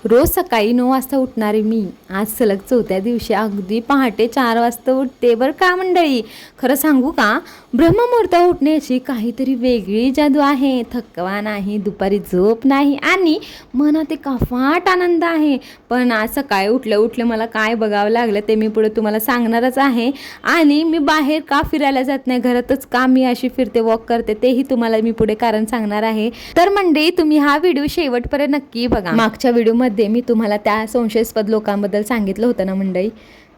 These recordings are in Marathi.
रोज सकाळी 9 वाजता उठणारे मी आज सलग चौथ्या दिवशी अगदी पहाटे 4 वाजता उठते बरं का मंडळी. खरं सांगू का, ब्रह्ममुहूर्तावर उठण्याची काहीतरी वेगळी जादू आहे. थकवा नाही, दुपारी झोप नाही आणि मनात एक अफाट आनंद आहे. पण आज सकाळी उठल्या मला काय बघावं लागलं ते मी पुढे तुम्हाला सांगणारच आहे. आणि मी बाहेर का फिरायला जात नाही, घरातच का मी अशी फिरते, वॉक करते, तेही तुम्हाला मी पुढे कारण सांगणार आहे. तर मंडळी तुम्ही हा व्हिडिओ शेवटपर्यंत नक्की बघा. मागच्या व्हिडिओ मी तुम्हाला त्या संशयास्पद लोकांबद्दल सांगितलं होतं ना मंडळी,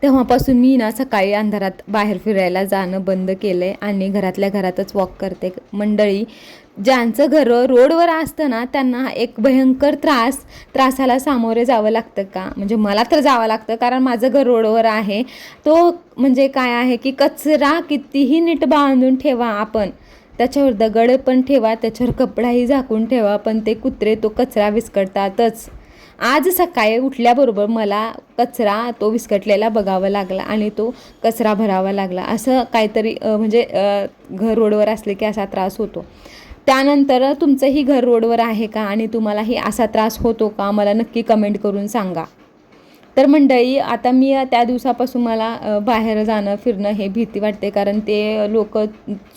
तेव्हापासून मी ना सकाळी अंधारात बाहेर फिरायला जाणं बंद केलंय आणि घरातल्या घरातच वॉक करते मंडळी. ज्यांचं घर रोडवर असतं ना त्यांना एक भयंकर त्रासाला सामोरे जावं लागतं का, म्हणजे मला तर जावं लागतं कारण माझं घर रोडवर आहे. तो म्हणजे काय आहे की कचरा कितीही नीट बांधून ठेवा आपण, त्याच्यावर दगड पण ठेवा, त्याच्यावर कपडाही झाकून ठेवा, पण ते कुत्रे तो कचरा विस्कटतातच. आज सकाळी उठल्याबरोबर मला कचरा तो विस्कटलेला बघावा लागला आणि तो कचरा भरावा लागला. असं काहीतरी म्हणजे घर रोडवर असले की असा त्रास होतो. त्यानंतर तुमचंही घर रोडवर आहे का आणि तुम्हालाही असा त्रास होतो का, मला नक्की कमेंट करून सांगा. तर मंडळी आता मी त्या दिवसापासून मला बाहेर जाणं फिरणं हे भीती वाटते, कारण ते लोक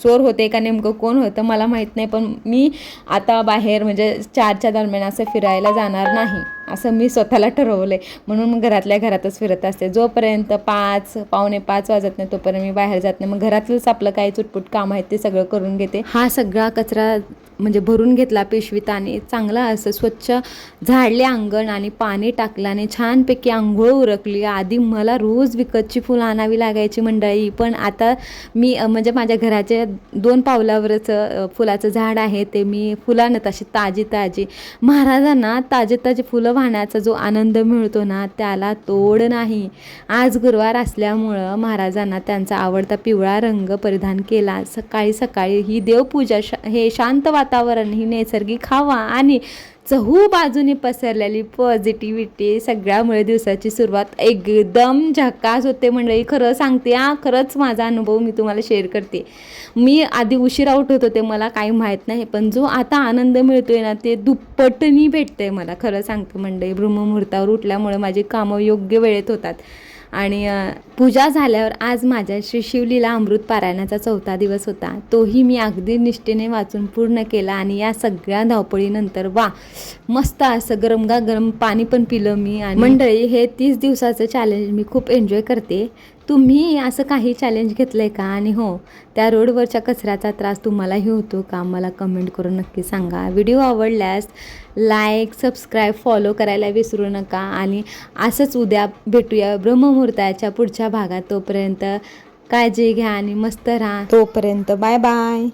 चोर होते का नेमकं कोण होतं मला माहीत नाही. पण मी आता बाहेर म्हणजे 4च्या दरम्यान असं फिरायला जाणार नाही असं मी स्वतःला ठरवलं आहे. म्हणून मग घरातल्या घरातच फिरत असते. जोपर्यंत 5 पावणे 5 वाजत नाही तोपर्यंत मी बाहेर जात नाही. मग घरातलंच आपलं काही चुटपुट काम आहे ते सगळं करून घेते. हा सगळा कचरा म्हणजे भरून घेतला पिशवीत आणि चांगला असं स्वच्छ झाडले अंगण आणि पाणी टाकलं आणि छानपैकी आंघोळ उरकली. आधी मला रोज विकतची फुलं आणावी लागायची मंडळी, पण आता मी म्हणजे माझ्या घराच्या 2 पावलावरच फुलाचं झाड आहे, ते मी फुलांत अशी ताजी महाराजांना ताजे फुलं वाहण्याचा जो आनंद मिळतो ना त्याला तोड नाही. आज गुरुवार असल्यामुळं महाराजांना त्यांचा आवडता पिवळा रंग परिधान केला. सकाळी ही देवपूजा हे शांत वातावरण, ही नैसर्गिक हवा आणि चहू बाजूने पसरलेली पॉझिटिव्हिटी सगळ्यामुळे दिवसाची सुरुवात एकदम झकास होते मंडळी. खरं सांगते खरंच माझा अनुभव मी तुम्हाला शेअर करते. मी आधी उशिरा उठत होते, मला काही माहीत नाही, पण जो आता आनंद मिळतोय ना ते दुप्पटनी भेटतंय मला. खरं सांगते मंडळी, ब्रह्ममुहूर्तावर उठल्यामुळे माझी कामं योग्य वेळेत होतात. आणि पूजा झाल्यावर आज माझ्या श्री शिवलीला अमृत पारायणाचा 4था दिवस होता. तोही मी अगदी निष्ठेने वाचून पूर्ण केला. आणि या सगळ्या धावपळीनंतर मस्त असं गरम पाणी पण पिलं मी. आणि मंडळी हे 30 दिवसाचं चॅलेंज मी खूप एन्जॉय करते. तुम्ही असं काही चॅलेंज घेतलं आहे का, आणि हो त्या रोडवरच्या कचऱ्याचा त्रास तुम्हालाही होतो का, मला कमेंट करून नक्की सांगा. व्हिडिओ आवडल्यास लाईक, सबस्क्राईब, फॉलो करायला विसरू नका. आणि असंच उद्या भेटूया ब्रह्ममुहूर्ताच्या पुढच्या भागात. तोपर्यंत काळजी घ्या आणि मस्त राहा. तोपर्यंत बाय बाय.